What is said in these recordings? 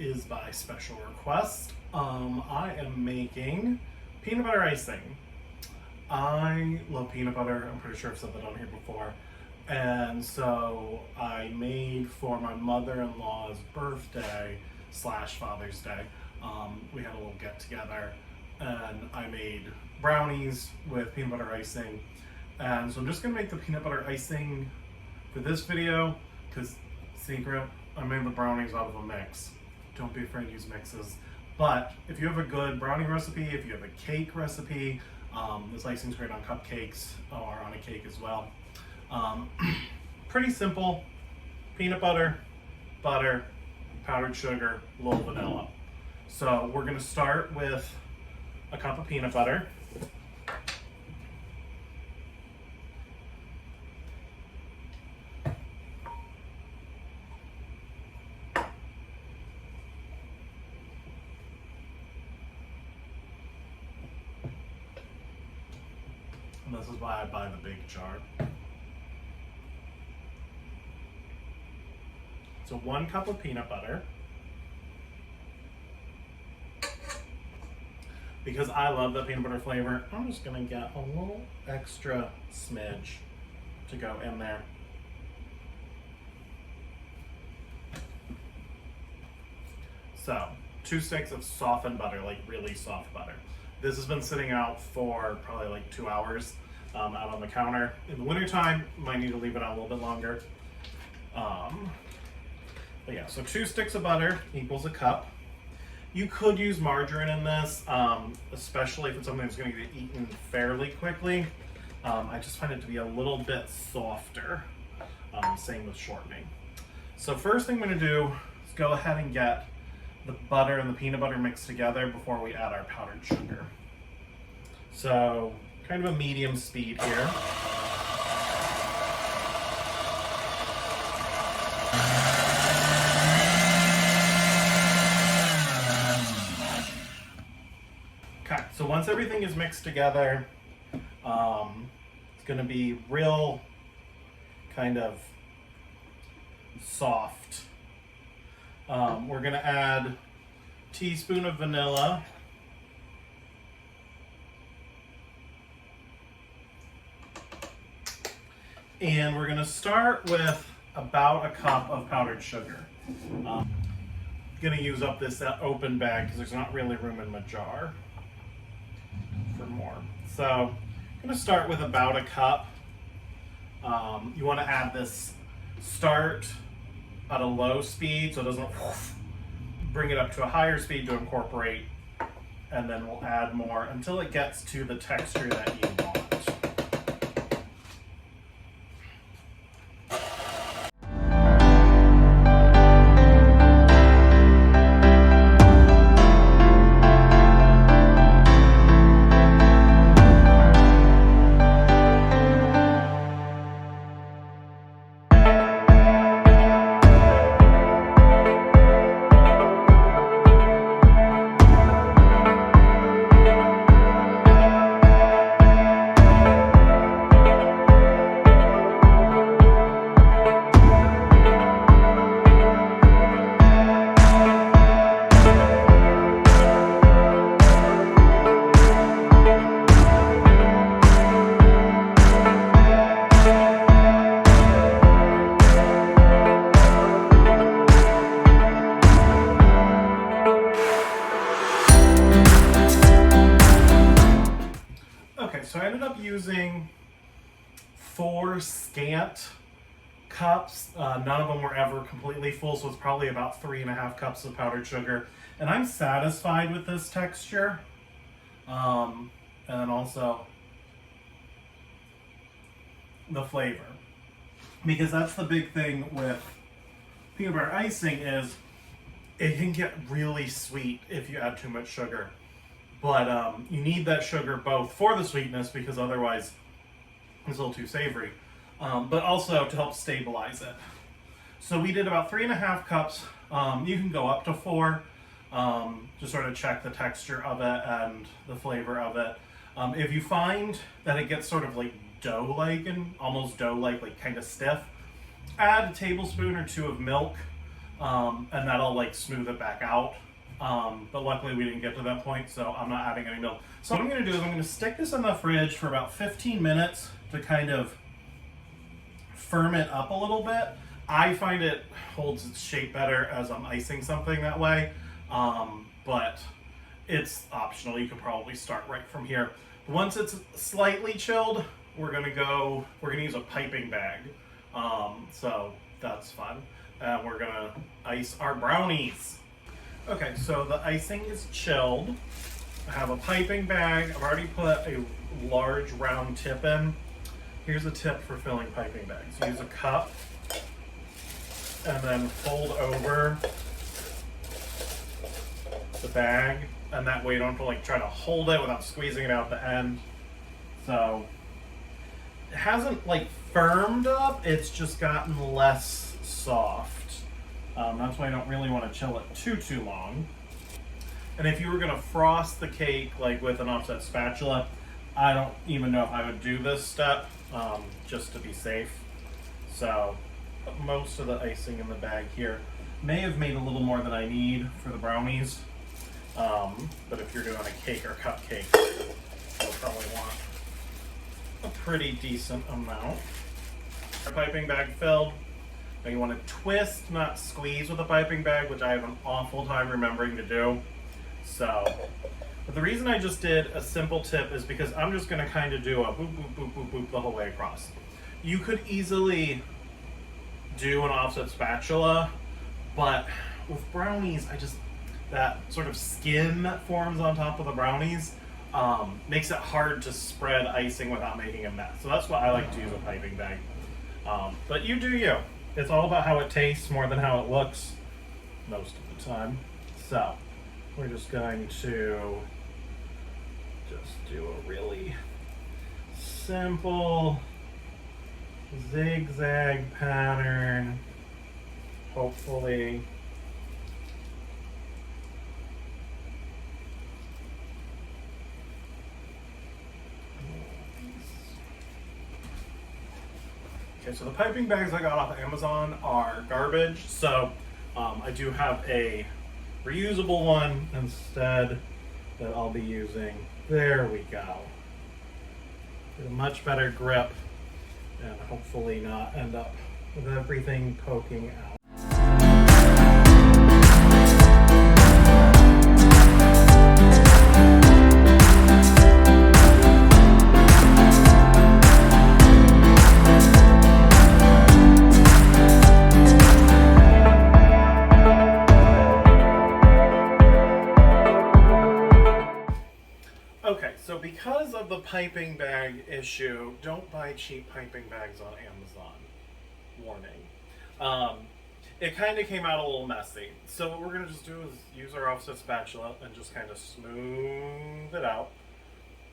is by special request. I am making peanut butter icing. I love peanut butter. I'm pretty sure I've said that on here before. And so I made for my mother-in-law's birthday / Father's Day. We had a little get together and I made brownies with peanut butter icing. And so I'm just gonna make the peanut butter icing for this video because, secret, I made the brownies out of a mix. Don't be afraid to use mixes. But if you have a good brownie recipe, if you have a cake recipe, this icing's great on cupcakes or on a cake as well. Pretty simple: peanut butter, butter, powdered sugar, a little vanilla. So we're gonna start with a cup of peanut butter. And this is why I buy the big jar. So 1 cup of peanut butter. Because I love the peanut butter flavor, I'm just gonna get a little extra smidge to go in there. So 2 sticks of softened butter, like really soft butter. This has been sitting out for probably like 2 hours out on the counter. In the wintertime, might need to leave it out a little bit longer. But yeah, so 2 sticks of butter equals a cup. You could use margarine in this, especially if it's something that's going to get eaten fairly quickly. I just find it to be a little bit softer. Same with shortening. So first thing I'm going to do is go ahead and get the butter and the peanut butter mixed together before we add our powdered sugar. So kind of a medium speed here. Okay, so once everything is mixed together, it's going to be real kind of soft. We're going to add a teaspoon of vanilla. And we're going to start with about a cup of powdered sugar. I'm going to use up this open bag because there's not really room in my jar for more. So I'm going to start with about a cup. You want to add this start at a low speed so it doesn't bring it up to a higher speed to incorporate, and then we'll add more until it gets to the texture that you want. So I ended up using 4 scant cups. None of them were ever completely full, so it's probably about 3.5 cups of powdered sugar. And I'm satisfied with this texture. And then also the flavor. Because that's the big thing with peanut butter icing is it can get really sweet if you add too much sugar. But you need that sugar both for the sweetness, because otherwise it's a little too savory, but also to help stabilize it. So we did about 3.5 cups. You can go up to 4, to sort of check the texture of it and the flavor of it. If you find that it gets sort of like dough-like and almost dough-like, like kind of stiff, add a tablespoon or 2 of milk. and that'll like smooth it back out. But luckily we didn't get to that point, so I'm not adding any milk. So what I'm gonna do is I'm gonna stick this in the fridge for about 15 minutes to kind of firm it up a little bit. I find it holds its shape better as I'm icing something that way, but it's optional. You can probably start right from here. Once it's slightly chilled, we're gonna use a piping bag. So that's fun. And we're gonna ice our brownies. Okay, so the icing is chilled. I have a piping bag. I've already put a large round tip in. Here's a tip for filling piping bags. Use a cup and then fold over the bag, and that way you don't have to like try to hold it without squeezing it out the end. So it hasn't like firmed up, it's just gotten less soft. That's why I don't really want to chill it too long. And if you were gonna frost the cake like with an offset spatula, I don't even know if I would do this step, just to be safe. So put most of the icing in the bag here. May have made a little more than I need for the brownies, but if you're doing a cake or cupcake, you'll probably want a pretty decent amount. Our piping bag filled. Now you want to twist, not squeeze with a piping bag, which I have an awful time remembering to do. So, but the reason I just did a simple tip is because I'm just going to kind of do a boop, boop, boop, boop, boop the whole way across. You could easily do an offset spatula, but with brownies, that sort of skin that forms on top of the brownies makes it hard to spread icing without making a mess. So that's why I like to use a piping bag. But you do you. It's all about how it tastes more than how it looks most of the time. So we're just going to do a really simple zigzag pattern, hopefully. Okay, so the piping bags I got off of Amazon are garbage, so I do have a reusable one instead that I'll be using. There we go. Get a much better grip and hopefully not end up with everything poking out. Okay, so because of the piping bag issue, don't buy cheap piping bags on Amazon. Warning. It kind of came out a little messy. So what we're going to just do is use our offset spatula and just kind of smooth it out.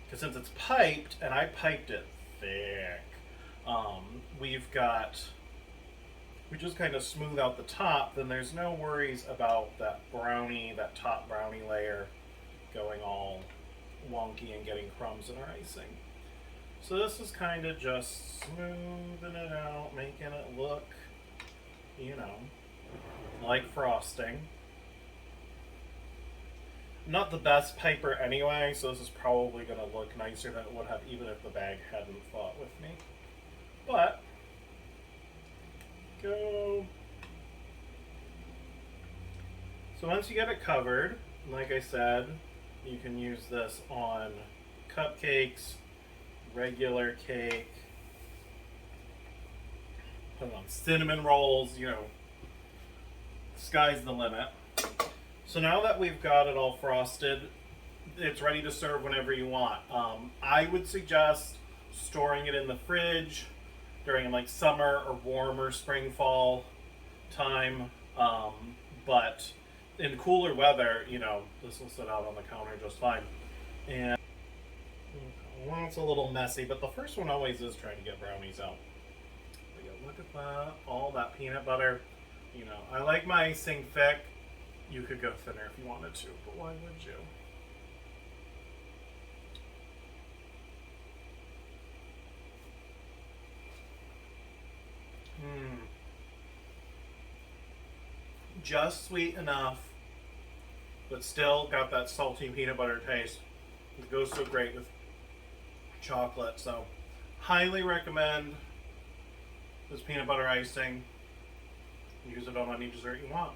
Because since it's piped, and I piped it thick, we just kind of smooth out the top, then there's no worries about that top brownie layer going all wonky and getting crumbs in our icing. So this is kind of just smoothing it out, making it look, like frosting. I'm not the best piper anyway, so this is probably going to look nicer than it would have even if the bag hadn't fought with me. But, go. So once you get it covered, like I said, you can use this on cupcakes, regular cake, put it on cinnamon rolls, sky's the limit. So now that we've got it all frosted, it's ready to serve whenever you want. I would suggest storing it in the fridge during like summer or warmer spring, fall time, but in cooler weather, this will sit out on the counter just fine. And well, it's a little messy, but the first one always is trying to get brownies out. But yeah, look at that, all that peanut butter. I like my icing thick. You could go thinner if you wanted to, but why would you? just sweet enough, but still got that salty peanut butter taste. It goes so great with chocolate. So, highly recommend this peanut butter icing. Use it on any dessert you want.